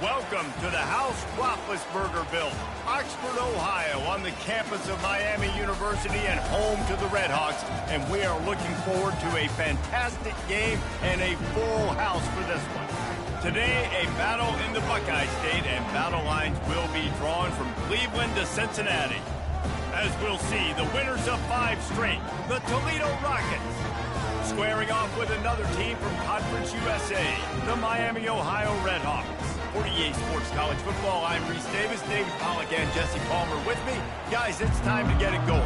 Welcome to the House Roethlisberger-built Oxford, Ohio, on the campus of Miami University and home to the Redhawks. And we are looking forward to a fantastic game and a full house for this one. Today, a battle in the Buckeye State, and battle lines will be drawn from Cleveland to Cincinnati. As we'll see, the winners of 5 straight, the Toledo Rockets, squaring off with another team from Conference USA, the Miami, Ohio Redhawks. 48 Sports College Football, I'm Reese Davis, David Pollack, and Jesse Palmer with me. Guys, it's time to get it going.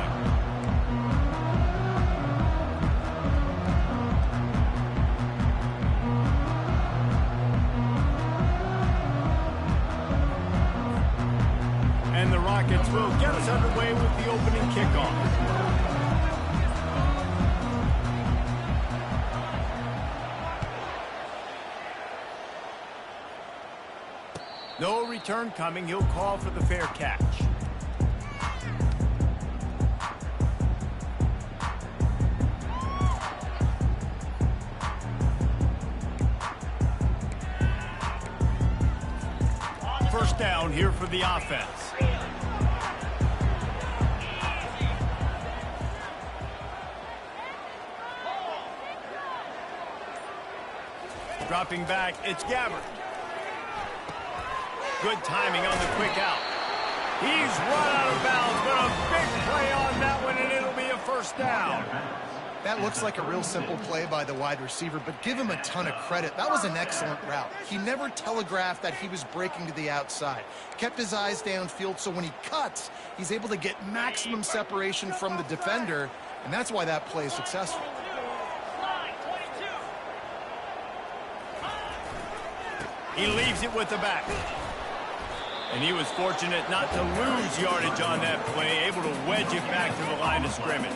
And the Rockets will get us underway with the opening kickoff. No return coming. He'll call for the fair catch. First down here for the offense. Dropping back, it's Gabbard. Good timing on the quick out. He's run out of bounds, but a big play on that one, and it'll be a first down. That looks like a real simple play by the wide receiver, but give him a ton of credit. That was an excellent route. He never telegraphed that he was breaking to the outside. Kept his eyes downfield, so when he cuts, he's able to get maximum separation from the defender, and that's why that play is successful. He leaves it with the back. And he was fortunate not to lose yardage on that play, able to wedge it back to the line of scrimmage.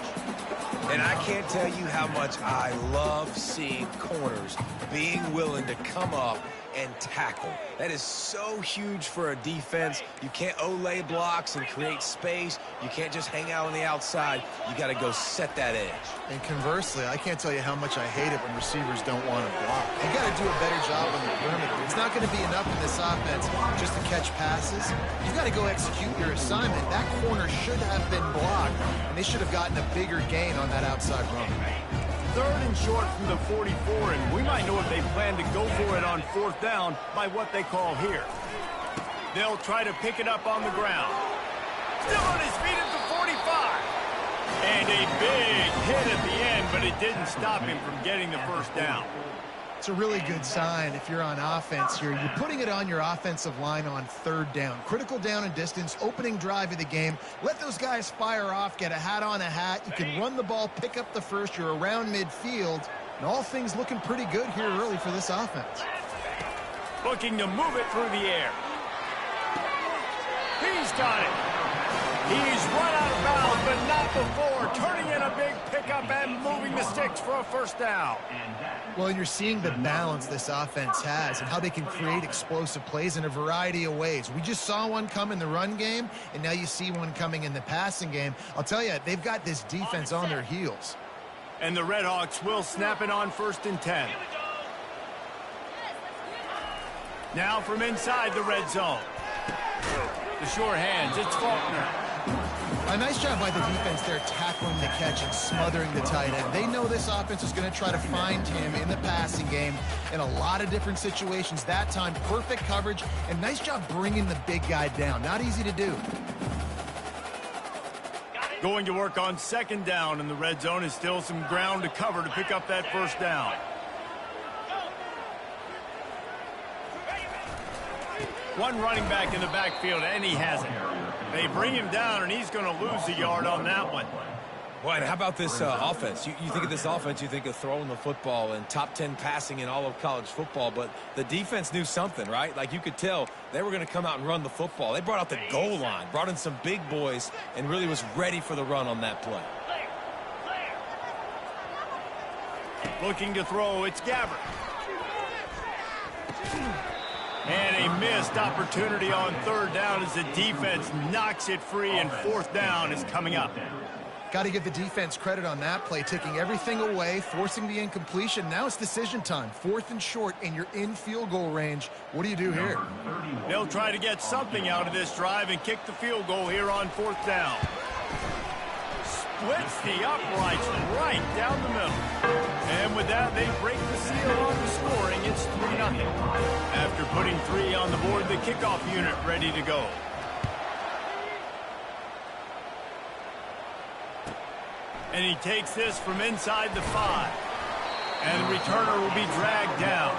And I can't tell you how much I love seeing corners being willing to come up and tackle. That is so huge for a defense. You can't olay blocks and create space. You can't just hang out on the outside. You got to go set that edge. And conversely, I can't tell you how much I hate it when receivers don't want to block. You got to do a better job on the perimeter. It's not going to be enough in this offense just to catch passes. You've got to go execute your assignment. That corner should have been blocked, and they should have gotten a bigger gain on that outside run. 3rd and short from the 44, and we might know if they plan to go for it on 4th down by what they call here. They'll try to pick it up on the ground. Still on his feet at the 45. And a big hit at the end, but it didn't stop him from getting the first down. It's a really good sign if you're on offense here. You're putting it on your offensive line on 3rd down. Critical down and distance, opening drive of the game. Let those guys fire off, get a hat on a hat. You can run the ball, pick up the first. You're around midfield. And all things looking pretty good here early for this offense. Looking to move it through the air. He's got it. He's run out of bounds, but not before. Turning in a big pickup and moving the sticks for a first down. Well, and you're seeing the balance this offense has and how they can create explosive plays in a variety of ways. We just saw one come in the run game, and now you see one coming in the passing game. I'll tell you, they've got this defense on their heels. And the Redhawks will snap it on 1st and 10. Now from inside the red zone. The sure hands, it's Faulkner. A nice job by the defense there tackling the catch and smothering the tight end. They know this offense is going to try to find him in the passing game in a lot of different situations. That time, perfect coverage, and nice job bringing the big guy down. Not easy to do. Going to work on 2nd down, and the red zone is still some ground to cover to pick up that first down. One running back in the backfield, and he has it. They bring him down, and he's going to lose a yard on that one. Boy, and how about this offense? You think of this offense, you think of throwing the football and top 10 passing in all of college football, but the defense knew something, right? Like you could tell they were going to come out and run the football. They brought out the goal line, brought in some big boys, and really was ready for the run on that play. Looking to throw, it's Gabbert. And a missed opportunity on 3rd down as the defense knocks it free, and 4th down is coming up. Got to give the defense credit on that play, taking everything away, forcing the incompletion. Now it's decision time. 4th and short, and you're in field goal range. What do you do here? They'll try to get something out of this drive and kick the field goal here on 4th down. Splits the uprights right down the middle. And with that, they break the seal on the scoring. It's 3-0. After putting 3 on the board, the kickoff unit ready to go. And he takes this from inside the 5. And the returner will be dragged down.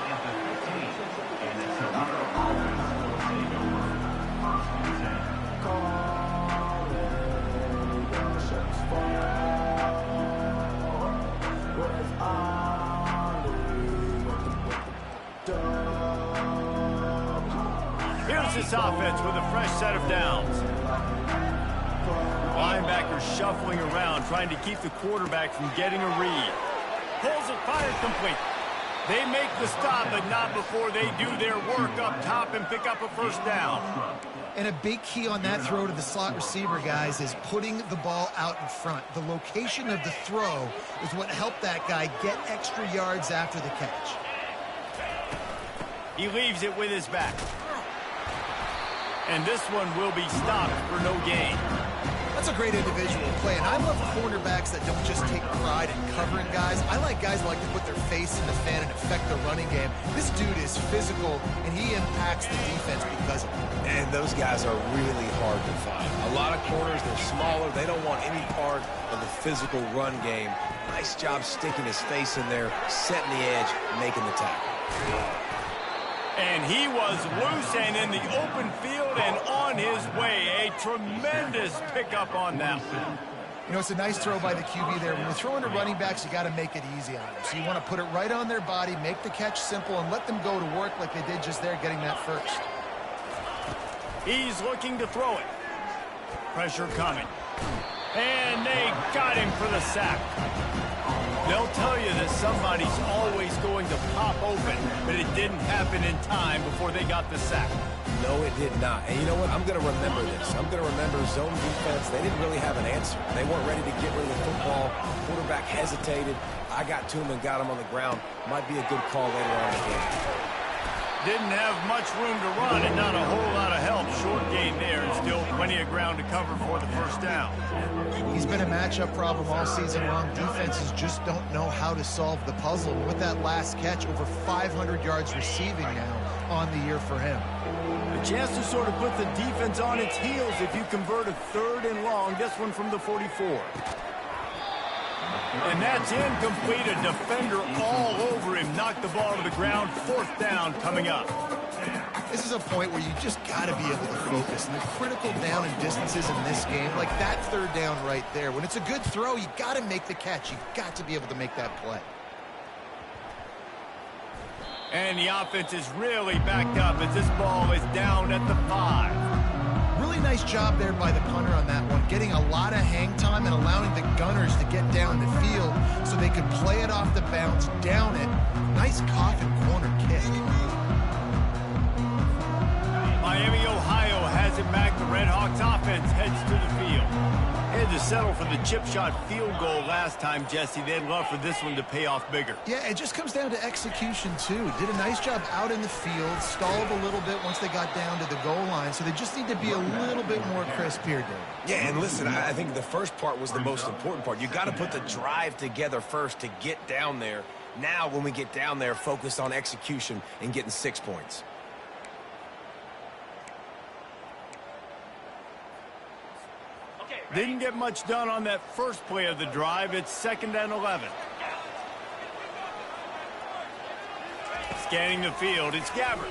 Here's this offense with a fresh set of downs. Linebackers shuffling around, trying to keep the quarterback from getting a read. Pulls it, fired complete. They make the stop, but not before they do their work up top and pick up a first down. And a big key on that throw to the slot receiver, guys, is putting the ball out in front. The location of the throw is what helped that guy get extra yards after the catch. He leaves it with his back. And this one will be stopped for no gain. That's a great individual play, and I love cornerbacks that don't just take pride in covering guys. I like guys who like to put their face in the fan and affect the running game. This dude is physical, and he impacts the defense because of it. And those guys are really hard to find. A lot of corners, they're smaller. They don't want any part of the physical run game. Nice job sticking his face in there, setting the edge, making the tackle. And he was loose and in the open field and on his way. A tremendous pickup on that one. You know, it's a nice throw by the QB there. When you're throwing to running backs, you got to make it easy on them. So you want to put it right on their body, make the catch simple, and let them go to work like they did just there, getting that first. He's looking to throw it. Pressure coming. And they got him for the sack. They'll tell you that somebody's always going to pop open, but it didn't happen in time before they got the sack. No, it did not. And you know what? I'm going to remember this. I'm going to remember zone defense. They didn't really have an answer. They weren't ready to get rid of the football. Quarterback hesitated. I got to him and got him on the ground. Might be a good call later on in the game. Didn't have much room to run and not a whole lot of help. Short gain there and still plenty of ground to cover for the first down. He's been a matchup problem all season long. Defenses just don't know how to solve the puzzle. With that last catch, over 500 yards receiving now on the year for him. A chance to sort of put the defense on its heels if you convert a 3rd and long. This one from the 44. And that's incomplete. A defender all over him. Knocked the ball to the ground. 4th down coming up. This is a point where you just got to be able to focus. And the critical down and distances in this game, like that 3rd down right there. When it's a good throw, you got to make the catch. You got to be able to make that play. And the offense is really backed up as this ball is down at the 5. really nice job there by the punter on that one, getting a lot of hang time and allowing the gunners to get down the field so they could play it off the bounce, down it. Nice coffin corner kick. Miami, Ohio has it back. The Redhawks offense heads to the field. They had to settle for the chip shot field goal last time, Jesse. They'd love for this one to pay off bigger. Yeah, it just comes down to execution, too. Did a nice job out in the field, stalled a little bit once they got down to the goal line, so they just need to be a little bit more crisp here, Dave. Yeah, and listen, I think the first part was the most important part. You got to put the drive together first to get down there. Now, when we get down there, focus on execution and getting 6 points. Didn't get much done on that first play of the drive. It's 2nd and 11. Scanning the field, it's Gabbert.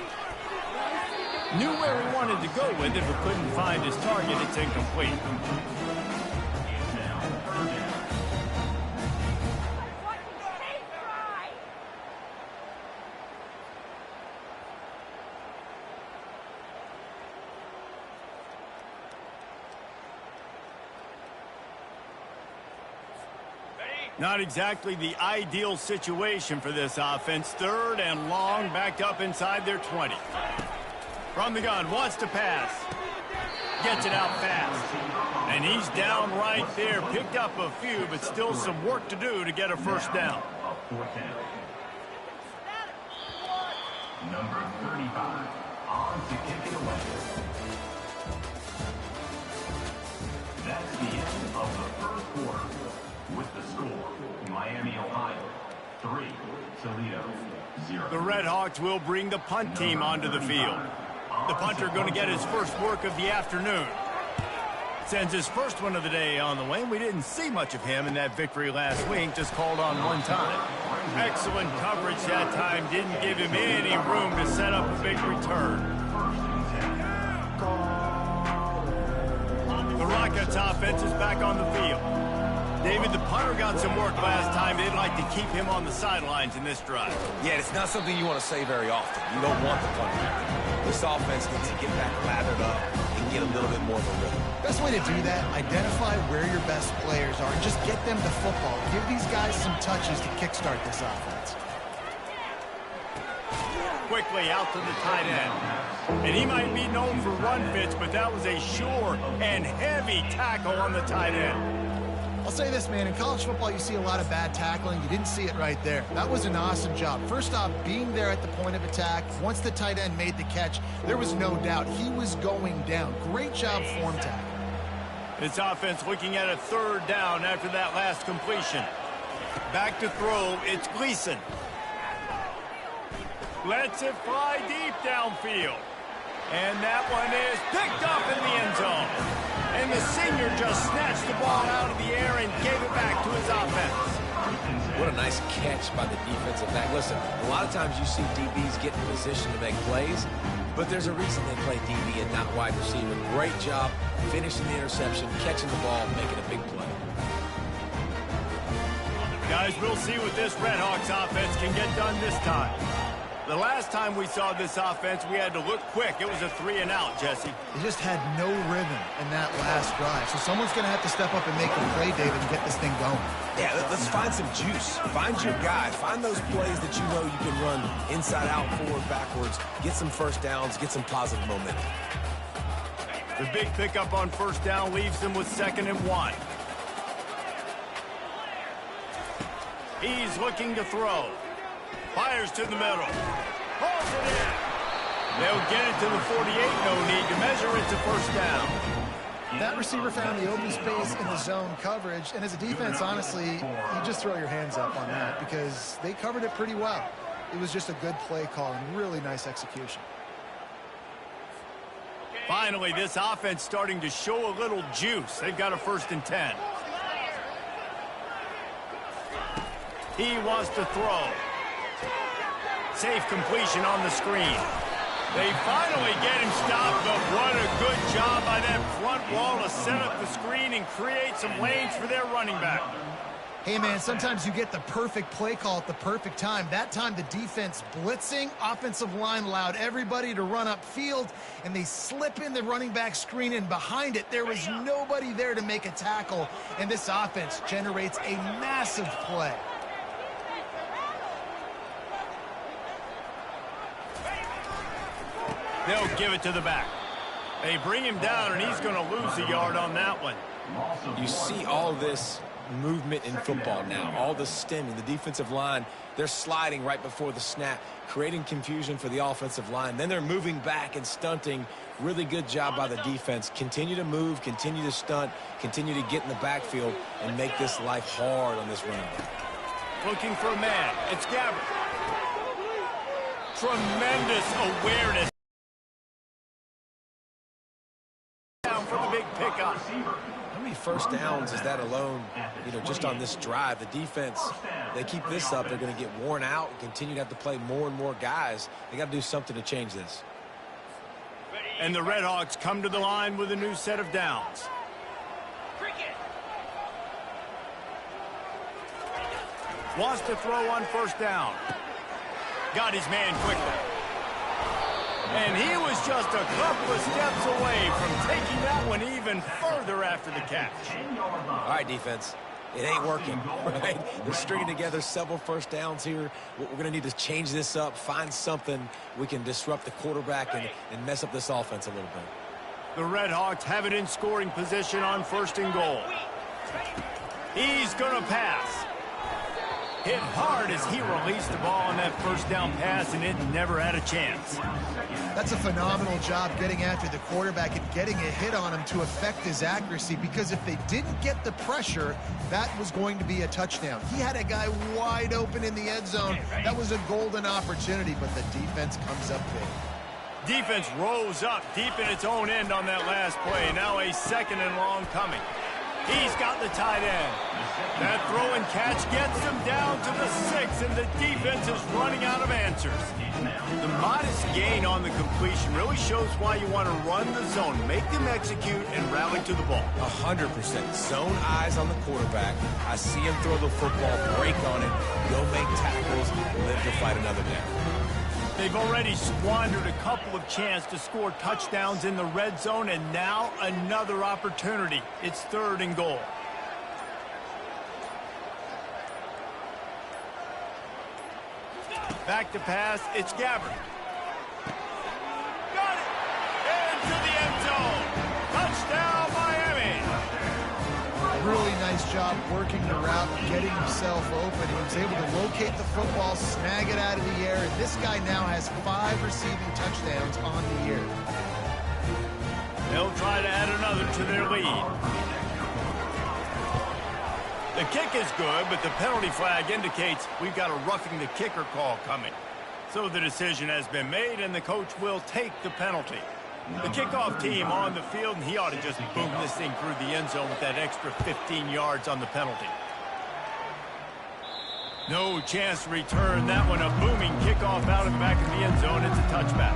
Knew where he wanted to go with it, but couldn't find his target. It's incomplete. Not exactly the ideal situation for this offense. 3rd and long, backed up inside their 20. From the gun, wants to pass. Gets it out fast. And he's down right there. Picked up a few, but still some work to do to get a first down. Number 35, on to kick it away. That's the end of the first quarter. With the score, Miami, Ohio, 3, Toledo, 0. The Redhawks will bring the punt team onto the field. The punter going to get his first work of the afternoon. Sends his first one of the day on the way. We didn't see much of him in that victory last week, just called on one time. Excellent coverage that time. Didn't give him any room to set up a big return. The Rockets offense is back on the field. David, the punter got some work last time. They'd like to keep him on the sidelines in this drive. Yeah, it's not something you want to say very often. You don't want the punter. This offense needs to get back lathered up and get a little bit more of a rhythm. Best way to do that, identify where your best players are and just get them the football. Give these guys some touches to kickstart this offense. Quickly out to the tight end. And he might be known for run fits, but that was a sure and heavy tackle on the tight end. I'll say this, man, in college football, you see a lot of bad tackling. You didn't see it right there. That was an awesome job. First off, being there at the point of attack. Once the tight end made the catch, there was no doubt he was going down. Great job form tackle. This offense looking at a 3rd down after that last completion. Back to throw, it's Gleason. Lets it fly deep downfield. And that one is picked up in the end zone. And the senior just snatched the ball out of the air and gave it back to his offense. What a nice catch by the defensive back. Listen, a lot of times you see DBs get in position to make plays, but there's a reason they play DB and not wide receiver. Great job finishing the interception, catching the ball, making a big play. Guys, we'll see what this Redhawks offense can get done this time. The last time we saw this offense, we had to look quick. It was a 3 and out, Jesse. They just had no rhythm in that last drive. So someone's going to have to step up and make a play, David, and get this thing going. Yeah, let's find some juice. Find your guy. Find those plays that you know you can run inside out, forward, backwards. Get some first downs. Get some positive momentum. The big pickup on first down leaves them with 2nd and 1. He's looking to throw. Fires to the middle. Pulls it in. They'll get it to the 48. No need to measure it to first down. That receiver found the open space in the zone coverage. And as a defense, honestly, you just throw your hands up on that because they covered it pretty well. It was just a good play call and really nice execution. Finally, this offense starting to show a little juice. They've got a 1st and 10. He wants to throw. Safe completion on the screen. They finally get him stopped, but what a good job by that front wall to set up the screen and create some lanes for their running back. Hey, man, sometimes you get the perfect play call at the perfect time. That time, the defense blitzing, offensive line allowed everybody to run upfield, and they slip in the running back screen, and behind it, there was nobody there to make a tackle, and this offense generates a massive play. They'll give it to the back. They bring him down, and he's going to lose a yard on that one. You see all this movement in football now, all the stemming, the defensive line, they're sliding right before the snap, creating confusion for the offensive line. Then they're moving back and stunting. Really good job by the defense. Continue to move, continue to stunt, continue to get in the backfield and make this life hard on this running back. Looking for a man. It's Gabbert. Tremendous awareness. Down for the big pickup. How many first downs is that alone, just on this drive? The defense, they keep this up, they're going to get worn out and continue to have to play more and more guys. They got to do something to change this. And the Red Hawks come to the line with a new set of downs. Wants to throw on first down. Got his man quickly. And he was just a couple of steps away from taking that one even further after the catch. All right, defense. It ain't working, right? They're stringing together several first downs here. We're going to need to change this up, find something we can disrupt the quarterback and mess up this offense a little bit. The Red Hawks have it in scoring position on 1st and goal. He's going to pass. Hit hard as he released the ball on that first down pass, and it never had a chance. That's a phenomenal job getting after the quarterback and getting a hit on him to affect his accuracy, because if they didn't get the pressure, that was going to be a touchdown. He had a guy wide open in the end zone. That was a golden opportunity, but the defense comes up big. Defense rose up deep in its own end on that last play. Now a 2nd and long coming. He's got the tight end. That throw and catch gets them down to the 6, and the defense is running out of answers. The modest gain on the completion really shows why you want to run the zone, make them execute, and rally to the ball. 100%. Zone eyes on the quarterback. I see him throw the football, break on it, go make tackles, live to fight another down. They've already squandered a couple of chances to score touchdowns in the red zone, and now another opportunity. It's 3rd and goal. Back to pass. It's Gabbert. Got it! Into the end zone. Touchdown, Miami! Really nice job working the route, getting himself open. He was able to locate the football, snag it out of the air, and this guy now has 5 receiving touchdowns on the year. They'll try to add another to their lead. The kick is good, but the penalty flag indicates we've got a roughing the kicker call coming. So the decision has been made, and the coach will take the penalty. The kickoff team on the field, and he ought to just boom this thing through the end zone with that extra 15 yards on the penalty. No chance to return that one. A booming kickoff out of the back of the end zone. It's a touchback.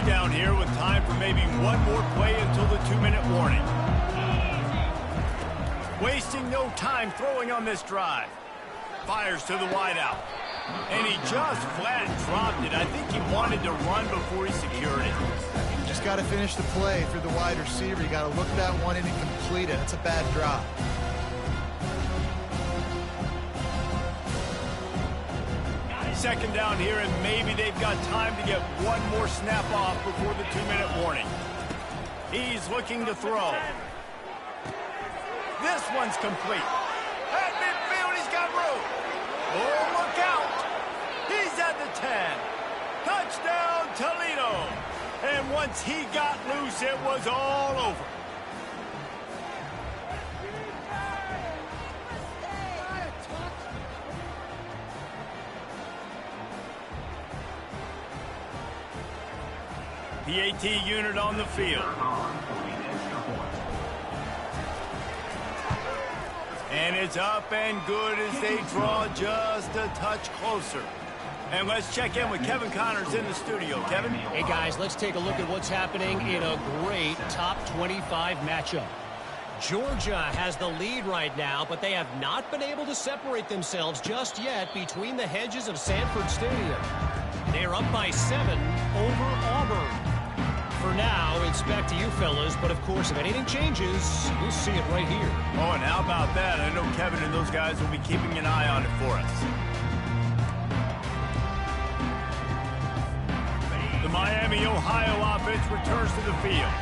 Down here with time for maybe one more play until the 2-minute warning. Wasting no time throwing on this drive. Fires to the wideout. And he just flat dropped it. I think he wanted to run before he secured it. You just got to finish the play for the wide receiver. You got to look that one in and complete it. It's a bad drop. Second down here, and maybe they've got time to get one more snap off before the 2-minute warning. He's looking to throw. This one's complete. At midfield, he's got room. Oh, look out. He's at the 10. Touchdown, Toledo. And once he got loose, it was all over. The AT unit on the field. And it's up and good as they draw just a touch closer. And let's check in with Kevin Connors in the studio. Kevin? Hey, guys, let's take a look at what's happening in a great top 25 matchup. Georgia has the lead right now, but they have not been able to separate themselves just yet between the hedges of Sanford Stadium. They're up by 7 over Auburn. For now, it's back to you fellas, but of course, if anything changes, you'll see it right here. Oh, and how about that? I know Kevin and those guys will be keeping an eye on it for us. The Miami, Ohio offense returns to the field.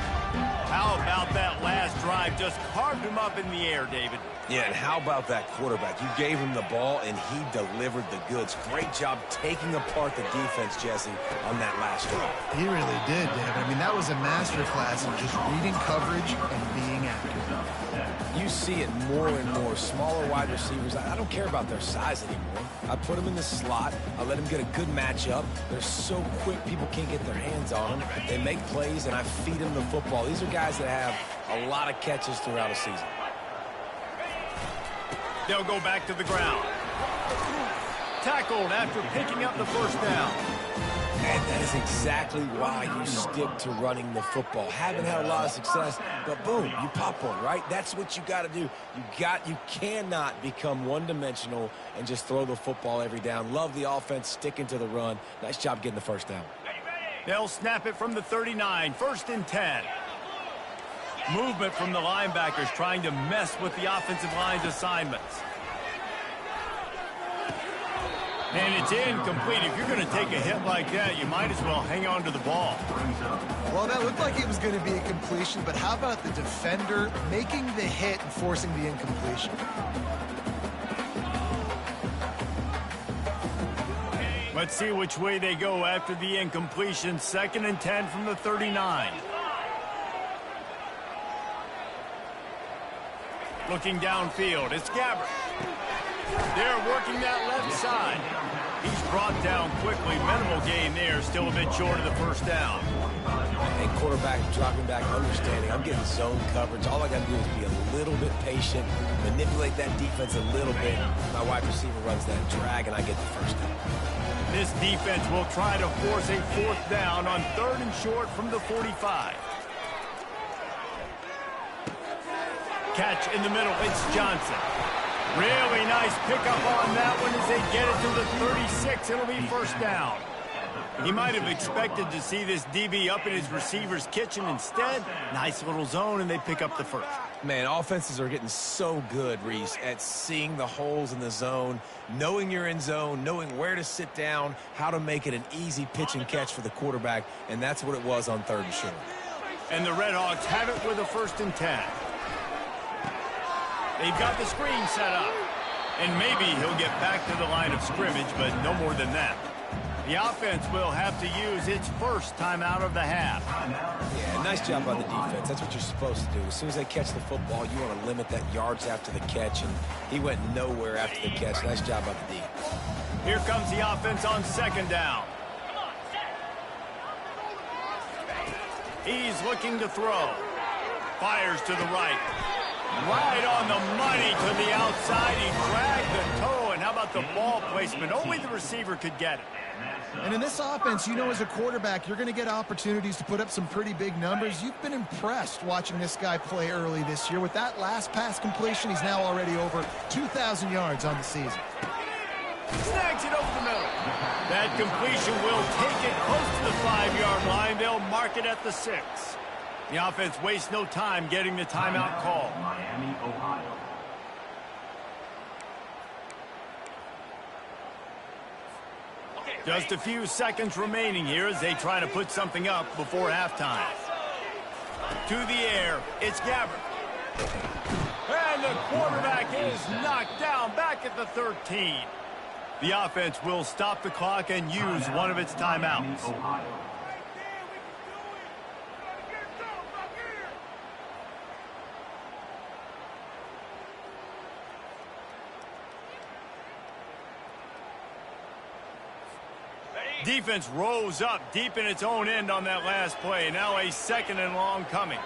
How about that last drive? Just carved him up in the air, David. Yeah, and how about that quarterback? You gave him the ball, and he delivered the goods. Great job taking apart the defense, Jesse, on that last drive. He really did, David. I mean, that was a masterclass in just reading coverage and being accurate. You see it more and more. Smaller wide receivers, I don't care about their size anymore. I put them in the slot. I let them get a good matchup. They're so quick, people can't get their hands on them. They make plays, and I feed them the football. These are guys that have a lot of catches throughout a season. They'll go back to the ground. Tackled after picking up the first down. And that is exactly why you stick to running the football. Haven't had a lot of success, but boom, you pop one, right? That's what you got to do. You cannot become one-dimensional and just throw the football every down. Love the offense, sticking to the run. Nice job getting the first down. They'll snap it from the 39, 1st and 10. Movement from the linebackers trying to mess with the offensive line's assignments. And it's incomplete. If you're going to take a hit like that, you might as well hang on to the ball. Well, that looked like it was going to be a completion, but how about the defender making the hit and forcing the incompletion? Let's see which way they go after the incompletion. 2nd and 10 from the 39. Looking downfield, it's Gabbert. They're working that left side. He's brought down quickly. Minimal gain there, still a bit short of the first down. And quarterback dropping back, understanding. I'm getting zone coverage. All I got to do is be a little bit patient, manipulate that defense a little bit. My wide receiver runs that drag, and I get the first down. This defense will try to force a 4th down on 3rd and short from the 45. Catch in the middle, it's Johnson. Really nice pickup on that one as they get it to the 36. It'll be first down. He might have expected to see this DB up in his receiver's kitchen. Instead, nice little zone, and they pick up the first. Man, offenses are getting so good, Reese, at seeing the holes in the zone, knowing you're in zone, knowing where to sit down, how to make it an easy pitch and catch for the quarterback, and that's what it was on 3rd and short. And the Redhawks have it with a 1st and 10. They've got the screen set up. And maybe he'll get back to the line of scrimmage, but no more than that. The offense will have to use its first timeout of the half. Yeah, nice job by the defense. That's what you're supposed to do. As soon as they catch the football, you want to limit that yards after the catch, and he went nowhere after the catch. Nice job by the D. Here comes the offense on 2nd down. He's looking to throw. Fires to the right. Right on the money to the outside. He dragged the toe, and how about the ball placement? Only the receiver could get it. And in this offense, you know, as a quarterback, you're going to get opportunities to put up some pretty big numbers. You've been impressed watching this guy play early this year. With that last pass completion, he's now already over 2,000 yards on the season. Snags it over the middle. That completion will take it close to the 5-yard line. They'll mark it at the 6. The offense wastes no time getting the timeout call. Miami, Ohio. Just a few seconds remaining here as they try to put something up before halftime. To the air, it's Gabbert. And the quarterback is knocked down back at the 13. The offense will stop the clock and use one of its timeouts. Ohio. Defense rose up deep in its own end on that last play. Now a 2nd and long coming.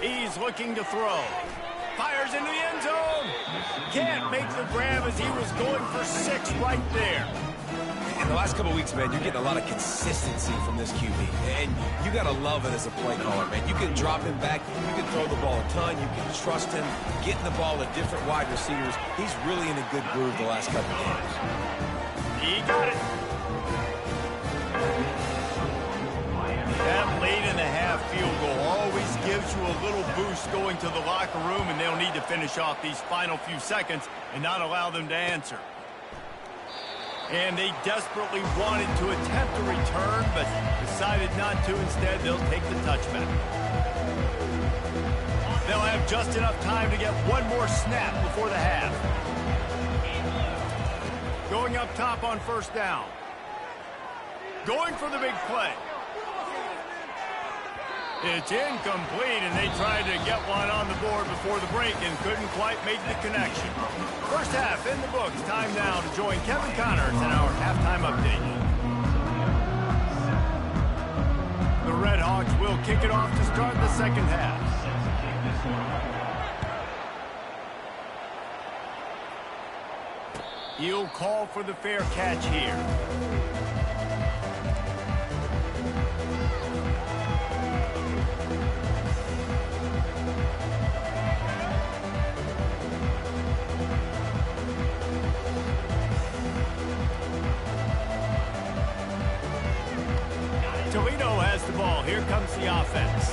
He's looking to throw. fires into the end zone. Can't make the grab as he was going for 6 right there. In the last couple of weeks, man, you're getting a lot of consistency from this QB. And you got to love it as a play caller, man. You can drop him back. You can throw the ball a ton. You can trust him, getting the ball to different wide receivers. He's really in a good groove the last couple of games. He got it. That late-in-the-half field goal always gives you a little boost going to the locker room, and they'll need to finish off these final few seconds and not allow them to answer. And they desperately wanted to attempt a return, but decided not to. Instead, they'll take the touchback. They'll have just enough time to get one more snap before the half. Going up top on first down. Going for the big play. It's incomplete, and they tried to get one on the board before the break and couldn't quite make the connection. First half in the books. Time now to join Kevin Connors in our halftime update. The Red Hawks will kick it off to start the second half. He'll call for the fair catch here. Toledo has the ball. Here comes the offense.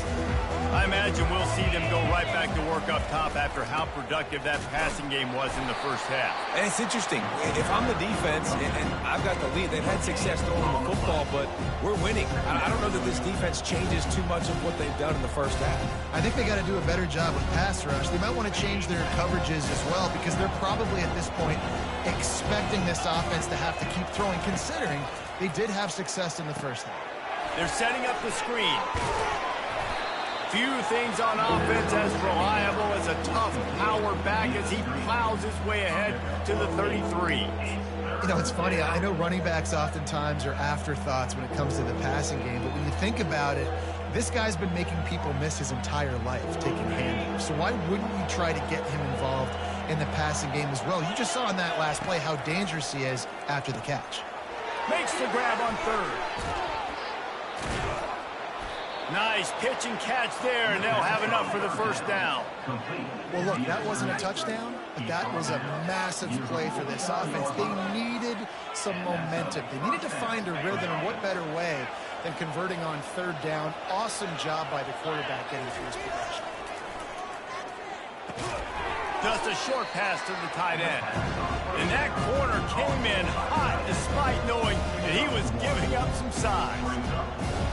I imagine we'll see them go right back to work up top after how productive that passing game was in the first half. And it's interesting. If I'm the defense and I've got the lead, they've had success throwing the football, but we're winning. I don't know that this defense changes too much of what they've done in the first half. I think they got to do a better job with pass rush. They might want to change their coverages as well, because they're probably at this point expecting this offense to have to keep throwing, considering they did have success in the first half. They're setting up the screen. Few things on offense as reliable as a tough power back as he plows his way ahead to the 33. You know, it's funny. I know running backs oftentimes are afterthoughts when it comes to the passing game, but when you think about it, this guy's been making people miss his entire life taking handoffs. So why wouldn't you try to get him involved in the passing game as well? You just saw in that last play how dangerous he is after the catch. Makes the grab on third. Nice pitch and catch there, and they'll have enough for the first down. Well, look, that wasn't a touchdown, but that was a massive play for this offense. They needed some momentum. They needed to find a rhythm, and what better way than converting on third down. Awesome job by the quarterback getting through his progression. Just a short pass to the tight end. And that corner came in hot despite knowing that he was giving up some size.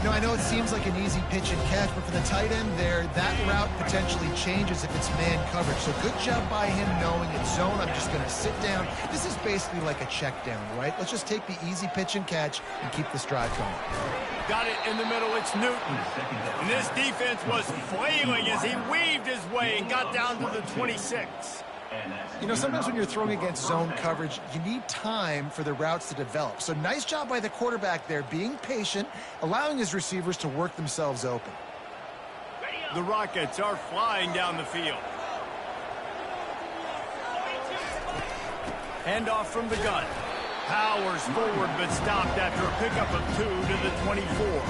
You know, I know it seems like an easy pitch and catch, but for the tight end there, that route potentially changes if it's man coverage. So good job by him knowing it's zone. I'm just going to sit down. This is basically like a check down, right? Let's just take the easy pitch and catch and keep this drive going. Got it in the middle. It's Newton. And this defense was flailing as he weaved his way and got down to the 26. You know, sometimes when you're throwing against zone coverage, you need time for the routes to develop. So nice job by the quarterback there, being patient, allowing his receivers to work themselves open. The Rockets are flying down the field. Handoff from the gun. Powers forward, but stopped after a pickup of 2 to the 24.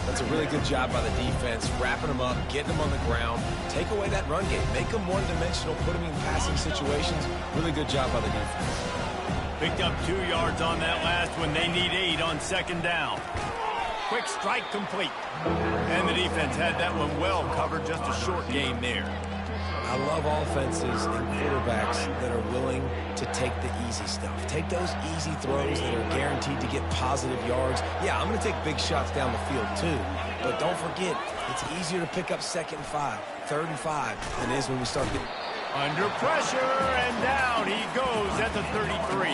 That's a really good job by the defense, wrapping them up, getting them on the ground, take away that run game, make them one-dimensional, put them in passing situations. Really good job by the defense. Picked up 2 yards on that last one. They need 8 on second down. Quick strike complete. And the defense had that one well covered, just a short game there. I love offenses and quarterbacks that are willing to take the easy stuff. Take those easy throws that are guaranteed to get positive yards. Yeah, I'm going to take big shots down the field too. But don't forget, it's easier to pick up 2nd and 5, 3rd and 5 than it is when we start getting... Under pressure, and down he goes at the 33.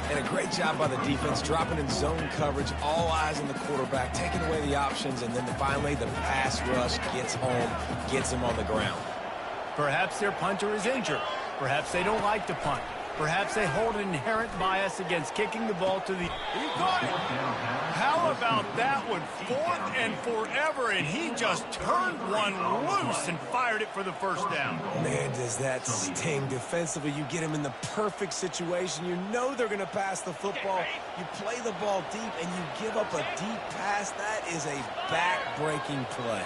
And a great job by the defense, dropping in zone coverage, all eyes on the quarterback, taking away the options, and then finally the pass rush gets home, gets him on the ground. Perhaps their punter is injured. Perhaps they don't like to punt. Perhaps they hold an inherent bias against kicking the ball to the... He got it! How about that one? 4th and forever, and he just turned one loose and fired it for the first down. Man, does that sting defensively. You get him in the perfect situation. You know they're going to pass the football. You play the ball deep, and you give up a deep pass. That is a back-breaking play.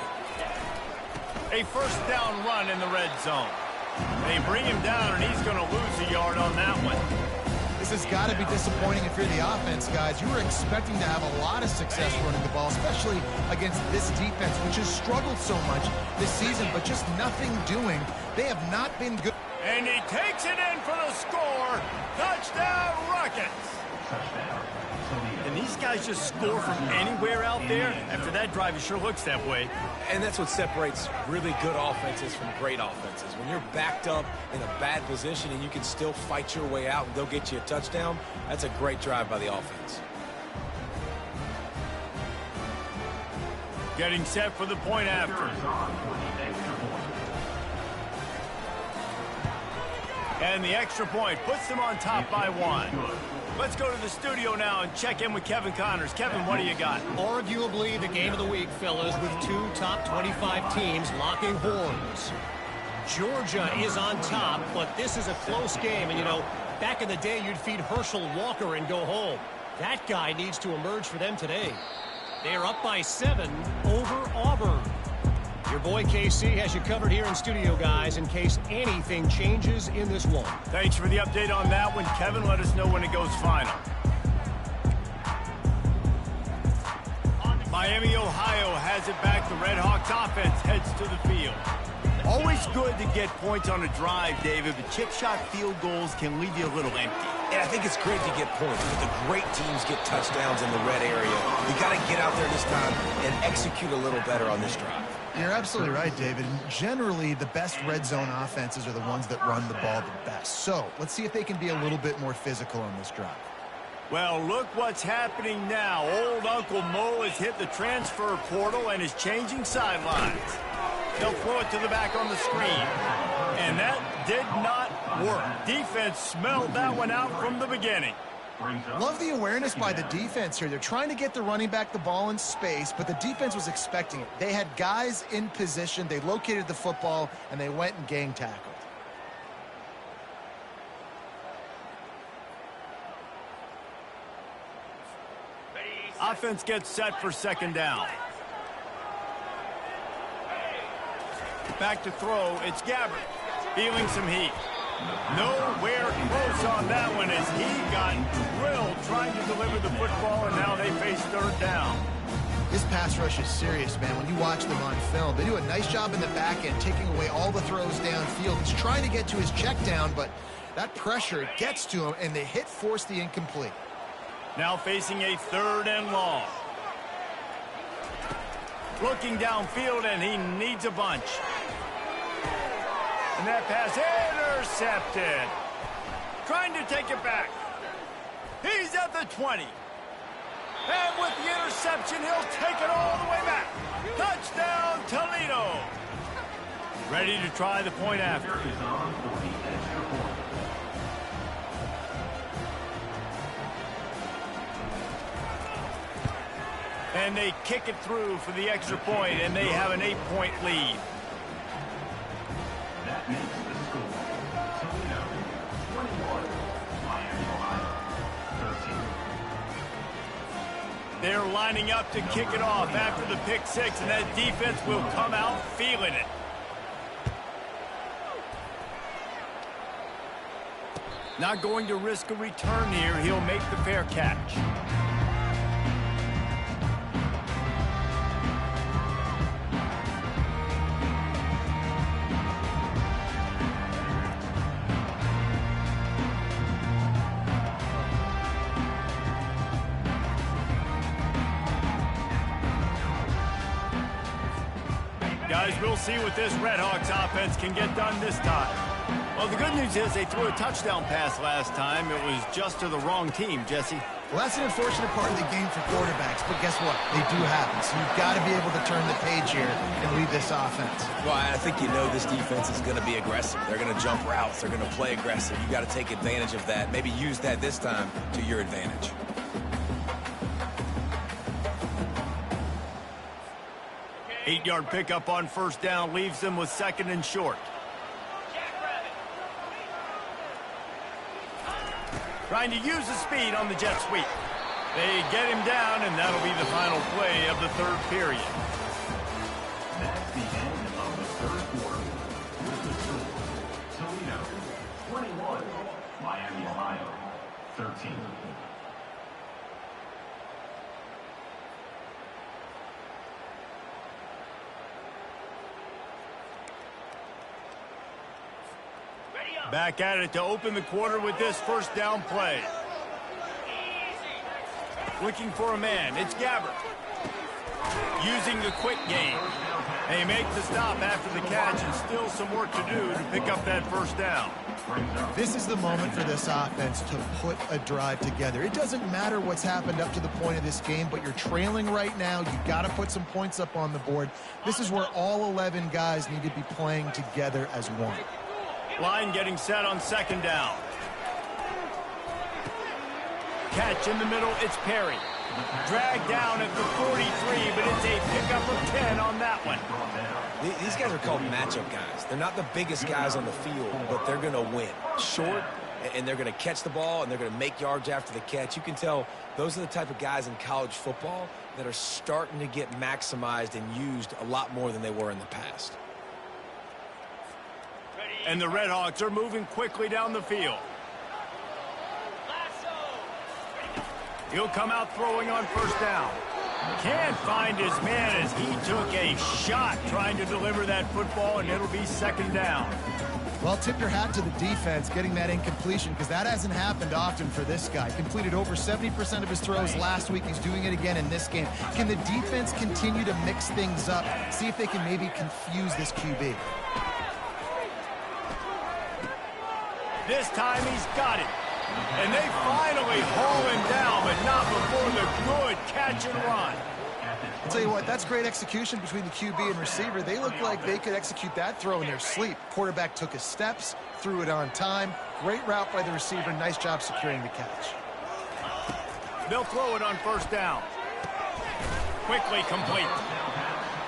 A first down run in the red zone. They bring him down, and he's going to lose a yard on that one. This has got to be disappointing if you're the offense, guys. You were expecting to have a lot of success running the ball, especially against this defense, which has struggled so much this season, but just nothing doing. They have not been good. And he takes it in for the score. Touchdown, Rockets. And these guys just score from anywhere out there. After that drive, it sure looks that way. And that's what separates really good offenses from great offenses. When you're backed up in a bad position and you can still fight your way out and go get you a touchdown, that's a great drive by the offense. Getting set for the point after. And the extra point puts them on top by 1. Let's go to the studio now and check in with Kevin Connors. Kevin, what do you got? Arguably the game of the week, fellas, with 2 top 25 teams locking horns. Georgia is on top, but this is a close game. And, you know, back in the day, you'd feed Herschel Walker and go home. That guy needs to emerge for them today. They are up by 7 over Auburn. Your boy KC has you covered here in studio, guys, in case anything changes in this one. Thanks for the update on that one, Kevin. Let us know when it goes final. Miami, Ohio has it back. The Red Hawks offense heads to the field. Always good to get points on a drive, David, but chip shot field goals can leave you a little empty. And I think it's great to get points, but the great teams get touchdowns in the red area. You got to get out there this time and execute a little better on this drive. You're absolutely right, David. Generally, the best red zone offenses are the ones that run the ball the best. So let's see if they can be a little bit more physical on this drive. Well, look what's happening now. Old Uncle Mo has hit the transfer portal and is changing sidelines. They'll throw it to the back on the screen. And that did not work. Defense smelled that one out from the beginning. Love the awareness by the defense here. They're trying to get the running back the ball in space, but the defense was expecting it. They had guys in position. They located the football, and they went and gang tackled. Offense gets set for second down. Back to throw. It's Gabbert feeling some heat. Nowhere close on that one as he got drilled trying to deliver the football, and now they face third down. This pass rush is serious, man. When you watch them on film, they do a nice job in the back end, taking away all the throws downfield. He's trying to get to his check down, but that pressure gets to him, and the hit forced the incomplete. Now facing a 3rd and long. Looking downfield, and he needs a bunch. And that pass intercepted. Trying to take it back. He's at the 20. And with the interception, he'll take it all the way back. Touchdown, Toledo. Ready to try the point after. And they kick it through for the extra point, and they have an 8-point lead. That makes the score Toledo 21, Miami, Ohio 13. They're lining up to kick it off after the pick 6, and that defense will come out feeling it. Not going to risk a return here. He'll make the fair catch. Guys, we'll see what this Red Hawks offense can get done this time. Well, the good news is they threw a touchdown pass last time. It was just to the wrong team, Jesse. Well, that's an unfortunate part of the game for quarterbacks, but guess what? They do happen. So you've got to be able to turn the page here and lead this offense. Well, I think you know this defense is going to be aggressive. They're going to jump routes. They're going to play aggressive. You got to take advantage of that. Maybe use that this time to your advantage. Eight-yard pickup on first down leaves them with 2nd and short. Trying to use the speed on the jet sweep. They get him down, and that'll be the final play of the 3rd period. That's the end of the 3rd quarter. With the score, Toledo 21, Miami, Ohio 13. Back at it to open the quarter with this first down play. Looking for a man. It's Gabbert. Using the quick game. They make the stop after the catch, and still some work to do to pick up that first down. This is the moment for this offense to put a drive together. It doesn't matter what's happened up to the point of this game, but you're trailing right now. You've got to put some points up on the board. This is where all 11 guys need to be playing together as one. Line getting set on 2nd down. Catch in the middle, it's Perry. Dragged down at the 43, but it's a pickup of 10 on that one. These guys are called matchup guys. They're not the biggest guys on the field, but they're going to win. Short, and they're going to catch the ball, and they're going to make yards after the catch. You can tell those are the type of guys in college football that are starting to get maximized and used a lot more than they were in the past. And the Redhawks are moving quickly down the field. He'll come out throwing on first down. Can't find his man as he took a shot trying to deliver that football, and it'll be 2nd down. Well, tip your hat to the defense getting that incompletion, because that hasn't happened often for this guy. Completed over 70% of his throws last week. He's doing it again in this game. Can the defense continue to mix things up? See if they can maybe confuse this QB. This time he's got it. And they finally haul him down, but not before the good catch and run. I'll tell you what, that's great execution between the QB and receiver. They look like they could execute that throw in their sleep. Quarterback took his steps, threw it on time. Great route by the receiver. Nice job securing the catch. They'll throw it on first down. Quickly complete.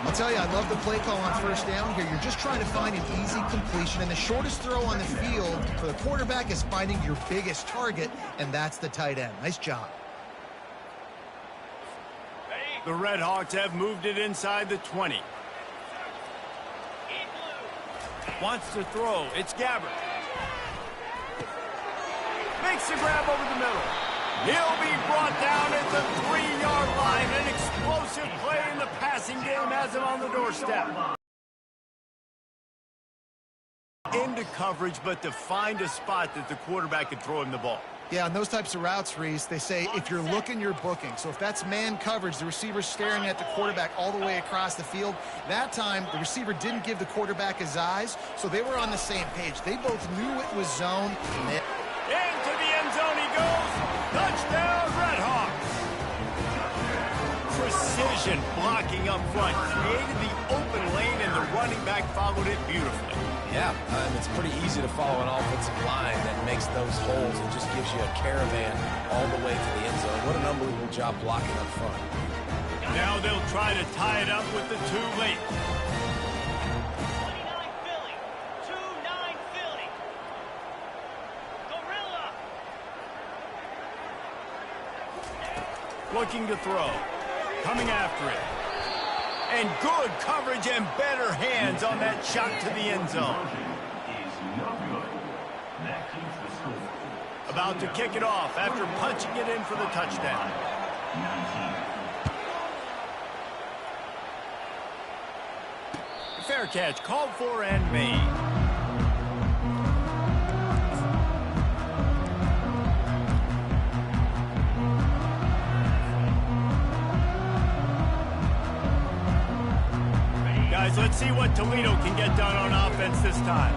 I'll tell you, I love the play call on first down here. You're just trying to find an easy completion, and the shortest throw on the field for the quarterback is finding your biggest target, and that's the tight end. Nice job. The Redhawks have moved it inside the 20. Wants to throw. It's Gabbert. Makes the grab over the middle. He'll be brought down at the 3-yard line. An explosive play in the passing game has him on the doorstep. Into coverage, but to find a spot that the quarterback could throw him the ball. Yeah, on those types of routes, Reese, they say if you're looking, you're booking. So if that's man coverage, the receiver's staring at the quarterback all the way across the field. That time, the receiver didn't give the quarterback his eyes, so they were on the same page. They both knew it was zone. Into the end zone he goes. Touchdown, Redhawks. Precision blocking up front. Created the open lane, and the running back followed it beautifully. Yeah, it's pretty easy to follow an offensive line that makes those holes and just gives you a caravan all the way to the end zone. What an unbelievable job blocking up front. Now they'll try to tie it up with the 2 late. 29 Philly. 2-9 Philly. Gorilla. Looking to throw. Coming after it. And good coverage and better hands on that shot to the end zone. About to kick it off after punching it in for the touchdown. Fair catch called for and made. guys. Let's see what Toledo can get done on offense this time.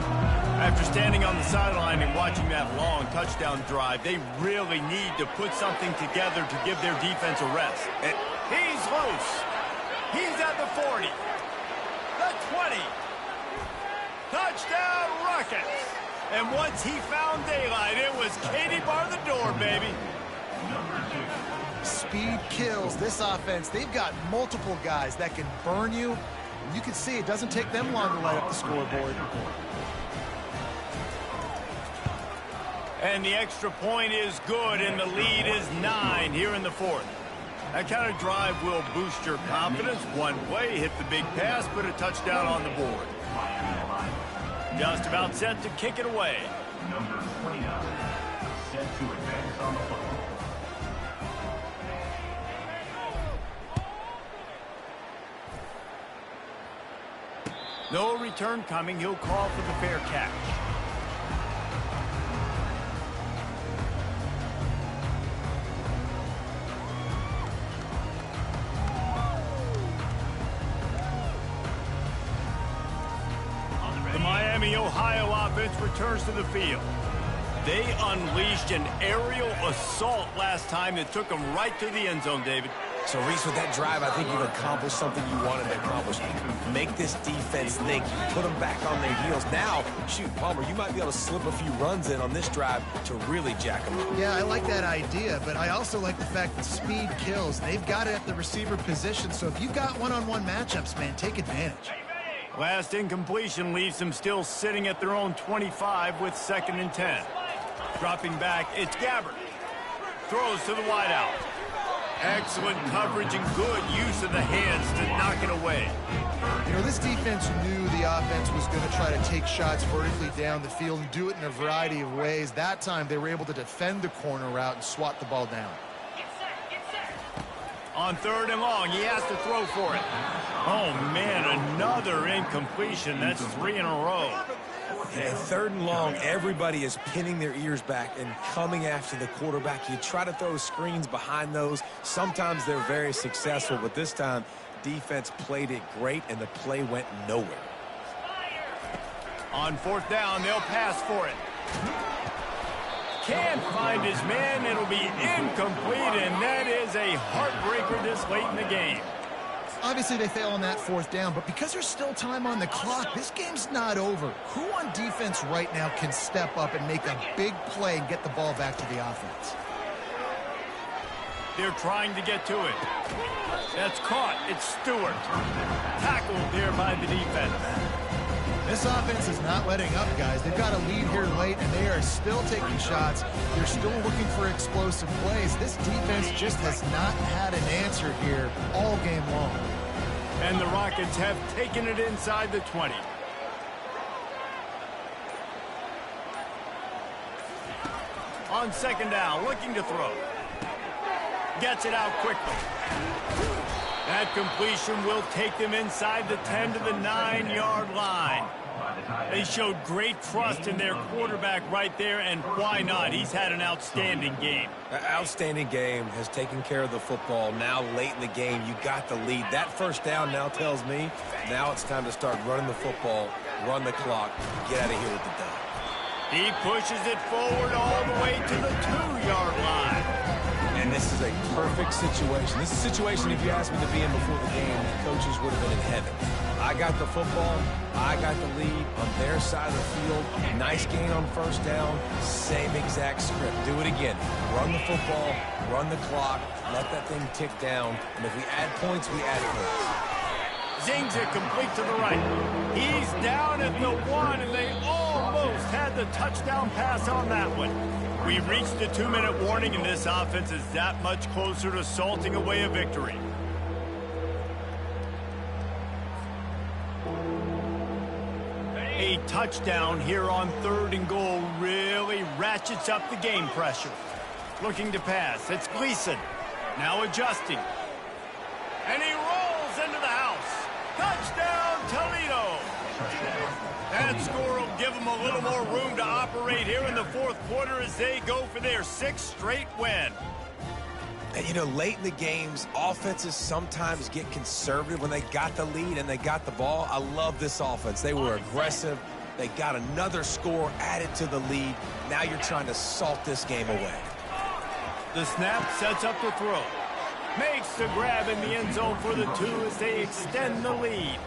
After standing on the sideline and watching that long touchdown drive, they really need to put something together to give their defense a rest. And he's loose. He's at the 40. The 20. Touchdown Rockets. And once he found daylight, it was Katie bar the door, baby. Speed kills. This offense, they've got multiple guys that can burn you. You can see it doesn't take them long to light up the scoreboard. And the extra point is good, and the lead is 9 here in the fourth. That kind of drive will boost your confidence. One play, hit the big pass, put a touchdown on the board. Just about set to kick it away. Number 29, set to advance on the football. No return coming. He'll call for the fair catch. The Miami, Ohio offense returns to the field. They unleashed an aerial assault last time that took them right to the end zone, David. So, Reese, with that drive, I think you've accomplished something you wanted to accomplish. Make this defense think. Put them back on their heels. Now, shoot, Palmer, you might be able to slip a few runs in on this drive to really jack them up. Yeah, I like that idea, but I also like the fact that speed kills. They've got it at the receiver position, so if you've got one-on-one matchups, man, take advantage. Last incompletion leaves them still sitting at their own 25 with 2nd and 10. Dropping back, it's Gabbert. Throws to the wideout. Excellent coverage and good use of the hands to knock it away. You know, this defense knew the offense was going to try to take shots vertically down the field and do it in a variety of ways. That time, they were able to defend the corner route and swat the ball down. On 3rd and long, he has to throw for it. Oh, man, another incompletion. That's 3 in a row. And 3rd and long, everybody is pinning their ears back and coming after the quarterback. You try to throw screens behind those. Sometimes they're very successful, but this time, defense played it great, and the play went nowhere. On 4th down, they'll pass for it. Can't find his man. It'll be incomplete, and that is a heartbreaker this late in the game. Obviously, they fail on that 4th down, but because there's still time on the clock, this game's not over. Who on defense right now can step up and make a big play and get the ball back to the offense? They're trying to get to it. That's caught. It's Stewart. Tackled there by the defense. This offense is not letting up, guys. They've got a lead here late, and they are still taking shots. They're still looking for explosive plays. This defense just has not had an answer here all game long. And the Rockets have taken it inside the 20. On 2nd down, looking to throw. Gets it out quickly. That completion will take them inside the 10 to the 9-yard line. They showed great trust in their quarterback right there, and why not? He's had an outstanding game. Outstanding game, has taken care of the football. Now late in the game, you got the lead. That 1st down now tells me now it's time to start running the football, run the clock, get out of here with the dub. He pushes it forward all the way to the 2-yard line. And this is a perfect situation. This is a situation, if you asked me to be in before the game, the coaches would have been in heaven. I got the football. I got the lead on their side of the field. Nice gain on 1st down. Same exact script. Do it again. Run the football. Run the clock. Let that thing tick down. And if we add points, we add points. Zings it complete to the right. He's down at the 1, and they almost had the touchdown pass on that one. We've reached the 2-minute warning, and this offense is that much closer to salting away a victory. A touchdown here on 3rd and goal really ratchets up the game pressure. Looking to pass. It's Gleason. Now adjusting. And he rolls into the house. Touchdown, Toledo. That score will give them a little more room to operate here in the 4th quarter as they go for their 6th straight win. And, you know, late in the games, offenses sometimes get conservative when they got the lead and they got the ball. I love this offense. They were aggressive. They got another score added to the lead. Now you're trying to salt this game away. The snap sets up the throw. Makes the grab in the end zone for the 2 as they extend the lead.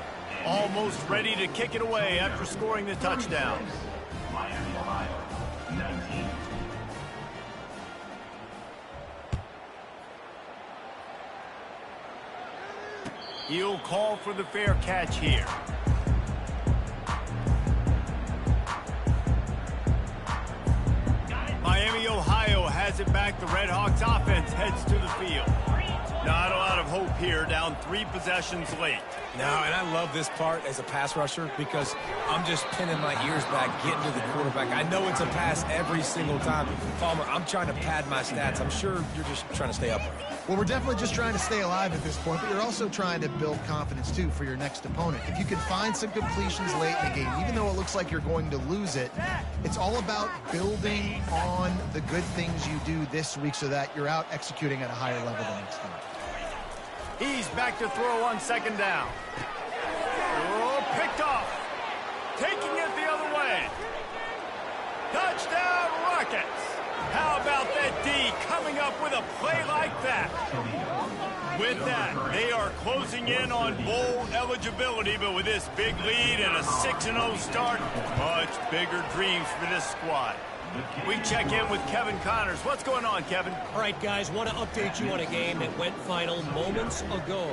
Almost ready to kick it away after scoring the touchdown. Miami, Ohio, 19. He'll call for the fair catch here. Miami, Ohio has it back. The Red Hawks offense heads to the field. Not a lot of hope here, down 3 possessions late. No, and I love this part as a pass rusher because I'm just pinning my ears back, getting to the quarterback. I know it's a pass every single time. Palmer, I'm trying to pad my stats. I'm sure you're just trying to stay upright. Well, we're definitely just trying to stay alive at this point, but you're also trying to build confidence, too, for your next opponent. If you can find some completions late in the game, even though it looks like you're going to lose it, it's all about building on the good things you do this week so that you're out executing at a higher level the next time. He's back to throw on 2nd down. Oh, picked off. Taking it the other way. Touchdown, Rockets. How about that D coming up with a play like that? With that, they are closing in on bowl eligibility, but with this big lead and a 6-0 start, much bigger dreams for this squad. We check in with Kevin Connors. What's going on, Kevin? All right, guys, want to update you on a game that went final moments ago.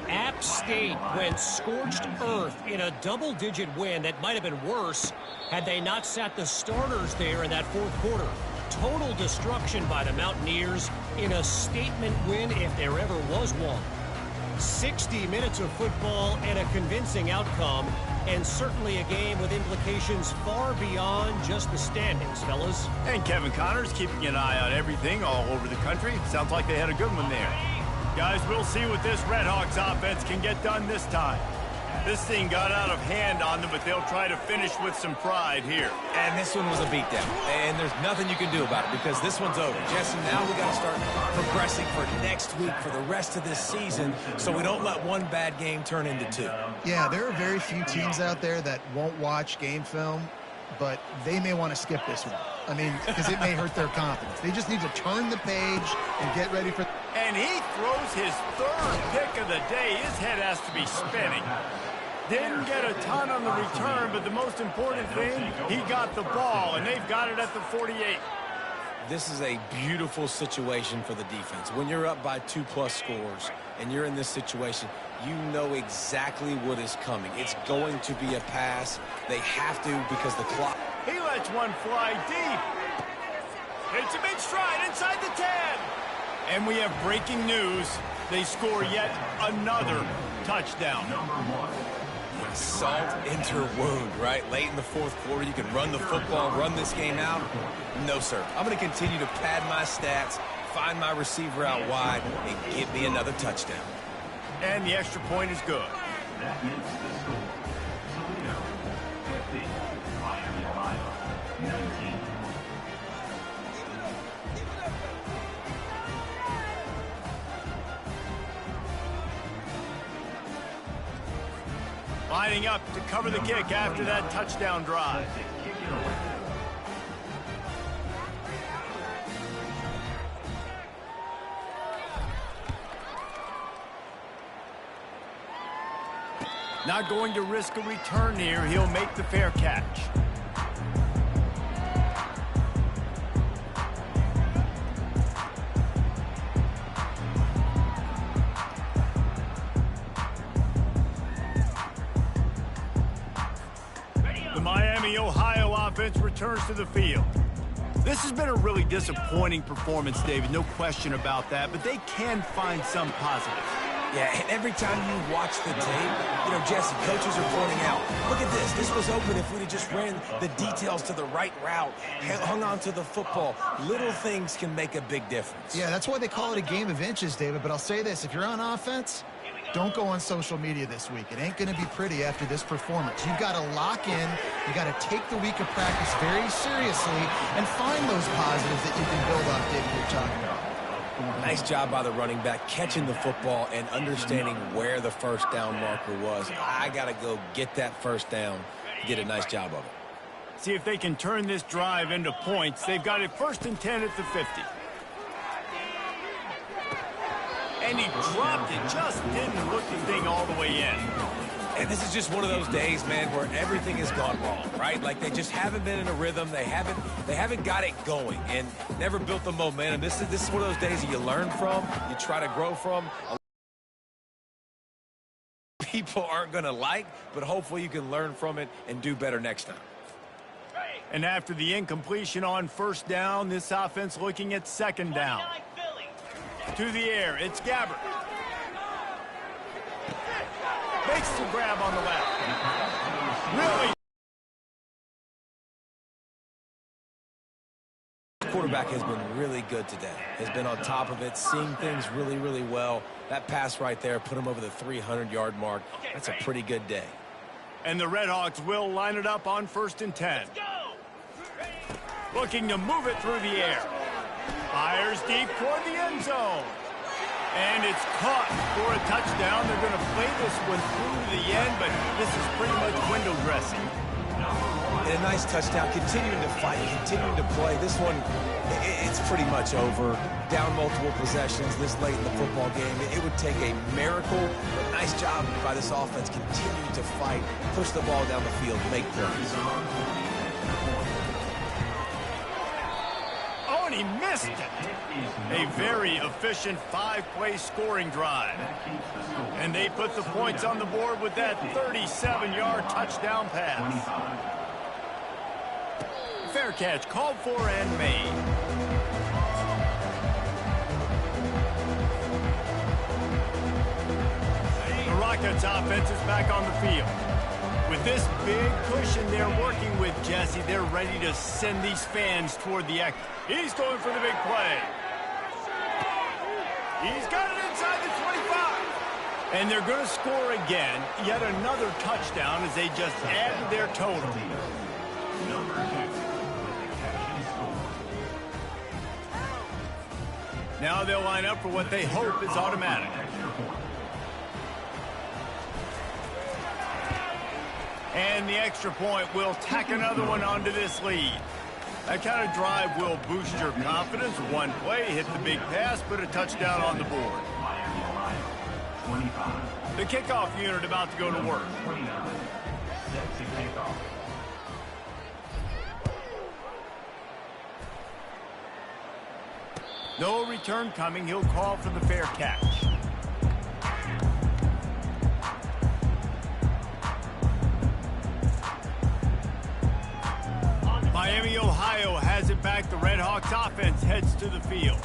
App State went scorched earth in a double-digit win that might have been worse had they not sat the starters there in that 4th quarter. Total destruction by the Mountaineers in a statement win if there ever was one. 60 minutes of football and a convincing outcome, and certainly a game with implications far beyond just the standings, fellas. And Kevin Connors keeping an eye on everything all over the country. Sounds like they had a good one there. Guys, we'll see what this Red Hawks offense can get done this time. This thing got out of hand on them, but they'll try to finish with some pride here. And this one was a beatdown. And there's nothing you can do about it because this one's over. Jesse, now we got to start progressing for next week, for the rest of this season, so we don't let one bad game turn into 2. Yeah, there are very few teams out there that won't watch game film, but they may want to skip this one. I mean, because it may hurt their confidence. They just need to turn the page and get ready for... And he throws his 3rd pick of the day. His head has to be spinning. Didn't get a ton on the return, but the most important thing, he got the ball, and they've got it at the 48. This is a beautiful situation for the defense. When you're up by 2+ scores and you're in this situation, you know exactly what is coming. It's going to be a pass. They have to because the clock... He lets one fly deep. It's a big stride inside the 10. And we have breaking news. They score yet another touchdown. Salt into wound, right? Late in the 4th quarter, you can run the football, run this game out. No, sir. I'm going to continue to pad my stats, find my receiver out wide, and get me another touchdown. And the extra point is good. That is the score. Toledo, 50. Miami, Ohio, 19. Lining up to cover the kick after that touchdown drive. Not going to risk a return here. He'll make the fair catch. Miami, Ohio offense returns to the field. This has been a really disappointing performance, David, no question about that, but they can find some positives. Yeah, and every time you watch the tape, you know, Jesse, coaches are pointing out, look at this. This was open if we'd have just ran the details to the right route, hung on to the football. Little things can make a big difference. Yeah, that's why they call it a game of inches, David. But I'll say this, if you're on offense, don't go on social media this week. It ain't going to be pretty after this performance. You've got to lock in. You got to take the week of practice very seriously and find those positives that you can build off, David, you're talking about. Nice job by the running back, catching the football and understanding where the first down marker was. I got to go get that first down. Did a nice job of it. See if they can turn this drive into points. They've got it 1st and 10 at the 50. And he dropped it, just didn't look the thing all the way in. And this is just one of those days, man, where everything has gone wrong, right? Like they just haven't been in a rhythm. They haven't got it going and never built the momentum. This is one of those days that you learn from, you try to grow from. People aren't going to like, but hopefully you can learn from it and do better next time. And after the incompletion on 1st down, this offense looking at 2nd down. To the air, it's Gabbert. Makes the grab on the left. Really? The quarterback has been really good today. Has been on top of it, seeing things really, really well. That pass right there put him over the 300-yard mark. That's a pretty good day. And the Redhawks will line it up on 1st and 10. Looking to move it through the air. Fires deep toward the end zone. And it's caught for a touchdown. They're going to play this one through to the end, but this is pretty much window dressing. And a nice touchdown, continuing to fight, continuing to play. This one, it's pretty much over. Down multiple possessions this late in the football game. It would take a miracle, but nice job by this offense, continuing to fight, push the ball down the field, make plays. Oh, and he missed it. A very efficient 5-play scoring drive. And they put the points on the board with that 37-yard touchdown pass. Fair catch called for and made. The Rockets offense is back on the field. With this big cushion they're working with, Jesse, they're ready to send these fans toward the exit. He's going for the big play. He's got it inside the 25. And they're going to score again. Yet another touchdown as they just add to their total. Now they'll line up for what they hope is automatic. And the extra point will tack another one onto this lead. That kind of drive will boost your confidence. One play, hit the big pass, put a touchdown on the board. The kickoff unit about to go to work. No return coming. He'll call for the fair catch. Miami, Ohio has it back. The Redhawks offense heads to the field.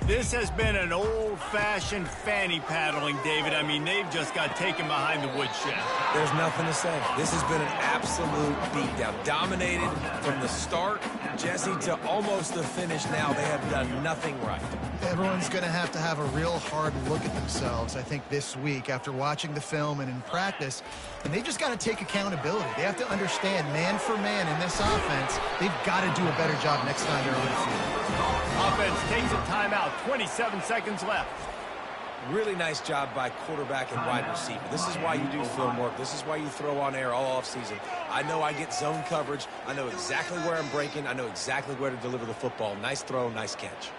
This has been an old-fashioned fanny paddling, David. I mean, they've just got taken behind the woodshed. There's nothing to say. This has been an absolute beatdown. Dominated from the start, Jesse, to almost the finish now. They have done nothing right. Everyone's going to have a real hard look at themselves, I think, this week after watching the film and in practice. And they just got to take accountability. They have to understand, man for man in this offense, they've got to do a better job next time they're on the field. Offense takes a timeout. 27 seconds left. Really nice job by quarterback and wide receiver. This is why you do film work. This is why you throw on air all offseason. I know I get zone coverage. I know exactly where I'm breaking. I know exactly where to deliver the football. Nice throw, nice catch.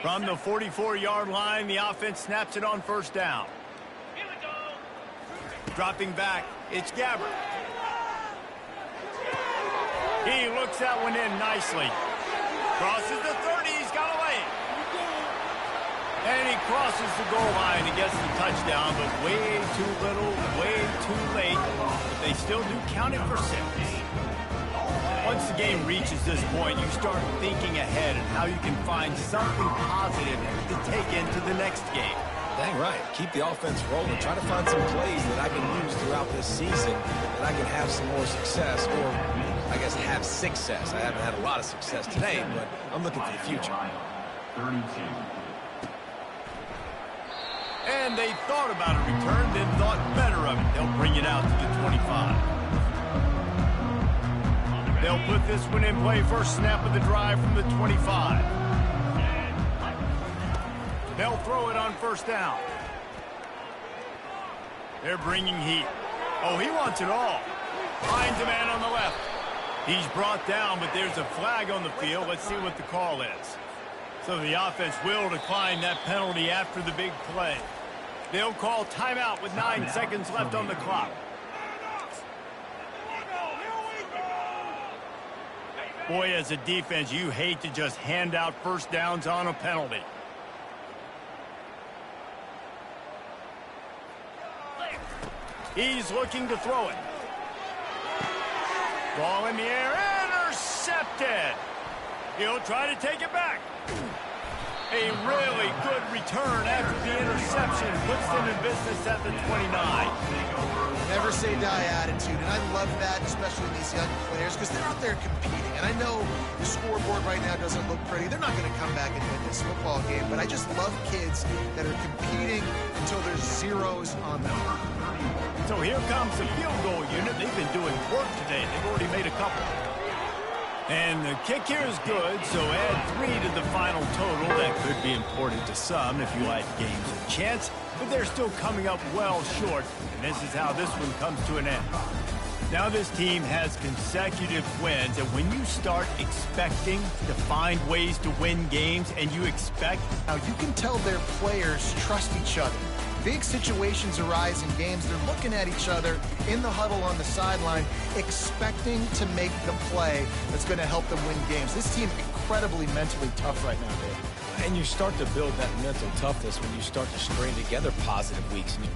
From the 44-yard line, the offense snaps it on 1st down. Here we go. Dropping back, it's Gabbert. He looks that one in nicely. Crosses the 30, he's got away. And he crosses the goal line and gets the touchdown, but way too little, way too late. But they still do count it for 6. Once the game reaches this point, you start thinking ahead and how you can find something positive to take into the next game. Dang right. Keep the offense rolling. Try to find some plays that I can use throughout this season that I can have some more success, or I guess have success. I haven't had a lot of success today, but I'm looking for the future. 32. And they thought about a return, then thought better of it. They'll bring it out to the 25. They'll put this one in play. First snap of the drive from the 25. They'll throw it on first down. They're bringing heat. Oh, he wants it all. Finds a man on the left. He's brought down, but there's a flag on the field. Let's see what the call is. So the offense will decline that penalty after the big play. They'll call timeout with 9 seconds left on the clock. Boy, as a defense, you hate to just hand out first downs on a penalty. He's looking to throw it. Ball in the air, intercepted. He'll try to take it back. A really good return after the interception puts them in business at the 29. Never say die attitude, and I love that, especially these young players, because they're out there competing. And I know the scoreboard right now doesn't look pretty. They're not going to come back and win this football game, but I just love kids that are competing until there's zeros on them. So here comes the field goal unit. They've been doing work today. They've already made a couple. And the kick here is good, so add 3 to the final total. That could be important to some if you like games of chance, but they're still coming up well short, and this is how this one comes to an end. Now this team has consecutive wins, and when you start expecting to find ways to win games, and you expect... Now you can tell their players trust each other. Big situations arise in games. They're looking at each other in the huddle on the sideline, expecting to make the play that's going to help them win games. This team incredibly mentally tough right now, Dave. And you start to build that mental toughness when you start to string together positive weeks. And